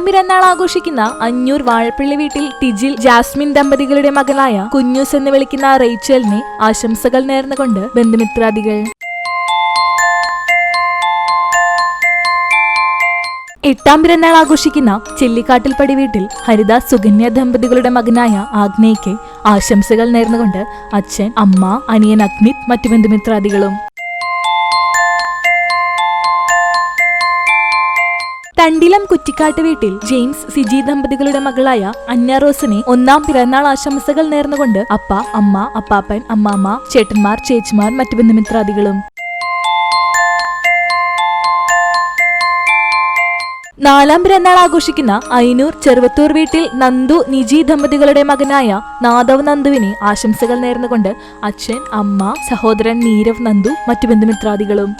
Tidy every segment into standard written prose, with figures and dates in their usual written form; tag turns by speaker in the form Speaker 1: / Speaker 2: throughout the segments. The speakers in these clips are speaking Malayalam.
Speaker 1: പിറന്നാൾ ആഘോഷിക്കുന്ന അഞ്ഞൂർ വാഴപ്പള്ളി വീട്ടിൽ ടിജിൽ ജാസ്മിൻ ദമ്പതികളുടെ മകളായ കുഞ്ഞൂസ് എന്ന് വിളിക്കുന്ന റേച്ചലിനെ ആശംസകൾ നേർന്നുകൊണ്ട് ബന്ധുമിത്രാദികൾ. 8ാം പിറന്നാൾ ആഘോഷിക്കുന്ന ചെല്ലിക്കാട്ടിൽപ്പടി വീട്ടിൽ ഹരിദാസ് സുകന്യ ദമ്പതികളുടെ മകനായ ആഗ്നേയ്ക്ക് ആശംസകൾ നേർന്നുകൊണ്ട് അച്ഛൻ, അമ്മ, അനിയൻ അഗ്നിത്, മറ്റു ബന്ധുമിത്രാദികളും. തണ്ടിലം കുറ്റിക്കാട്ട് വീട്ടിൽ ജെയിംസ്, സിജി ദമ്പതികളുടെ മകളായ അന്ന റോസിനെ 1ാം പിറന്നാൾ ആശംസകൾ നേർന്നുകൊണ്ട് അപ്പ, അമ്മ, അപ്പാപ്പൻ, അമ്മാമ്മ, ചേട്ടന്മാർ, ചേച്ചിമാർ, മറ്റു ബന്ധുമിത്രാദികളും. 4ാം പിറന്നാൾ ആഘോഷിക്കുന്ന അയിനൂർ ചെറുവത്തൂർ വീട്ടിൽ നന്ദു, നിജി ദമ്പതികളുടെ മകനായ നാദവ് നന്ദുവിനെ ആശംസകൾ നേർന്നുകൊണ്ട് അച്ഛൻ, അമ്മ, സഹോദരൻ നീരവ് നന്ദു, മറ്റു ബന്ധുമിത്രാദികളും.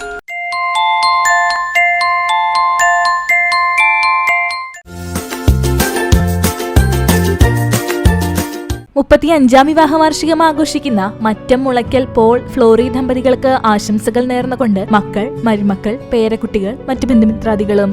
Speaker 1: 35ാം വിവാഹ വാർഷികം ആഘോഷിക്കുന്ന മറ്റം മുളയ്ക്കൽ പോൾ, ഫ്ലോറി ദമ്പതികൾക്ക് ആശംസകൾ നേർന്നുകൊണ്ട് മക്കൾ, മരുമക്കൾ, പേരക്കുട്ടികൾ, മറ്റു ബന്ധുമിത്രാദികളും.